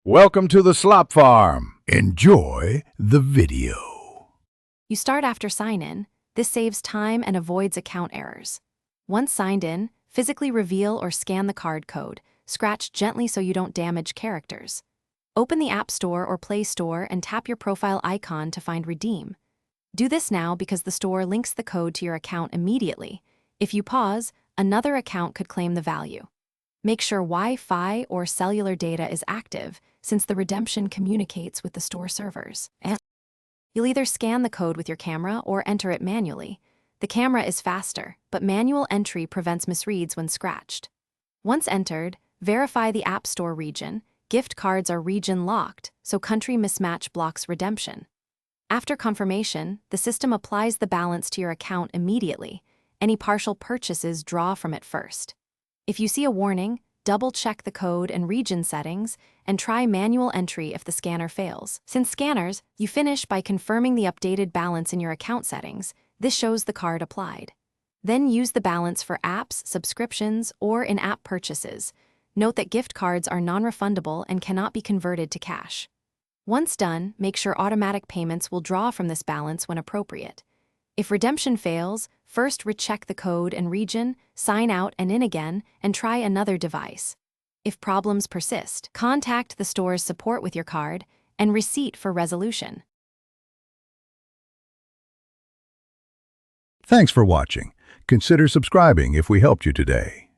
Welcome to the Slop Farm. Enjoy the video. You start after sign-in. This saves time and avoids account errors. Once signed in, physically reveal or scan the card code. Scratch gently so you don't damage characters. Open the App Store or Play Store and tap your profile icon to find Redeem. Do this now because the store links the code to your account immediately. If you pause, another account could claim the value. Make sure Wi-Fi or cellular data is active, since the redemption communicates with the store servers. You'll either scan the code with your camera or enter it manually. The camera is faster, but manual entry prevents misreads when scratched. Once entered, verify the App Store region. Gift cards are region locked, so country mismatch blocks redemption. After confirmation, the system applies the balance to your account immediately. Any partial purchases draw from it first. If you see a warning, double-check the code and region settings, and try manual entry if the scanner fails. Since scanners, you finish by confirming the updated balance in your account settings. This shows the card applied. Then use the balance for apps, subscriptions, or in-app purchases. Note that gift cards are non-refundable and cannot be converted to cash. Once done, make sure automatic payments will draw from this balance when appropriate. If redemption fails, first recheck the code and region, sign out and in again, and try another device. If problems persist, contact the store's support with your card and receipt for resolution. Thanks for watching. Consider subscribing if we helped you today.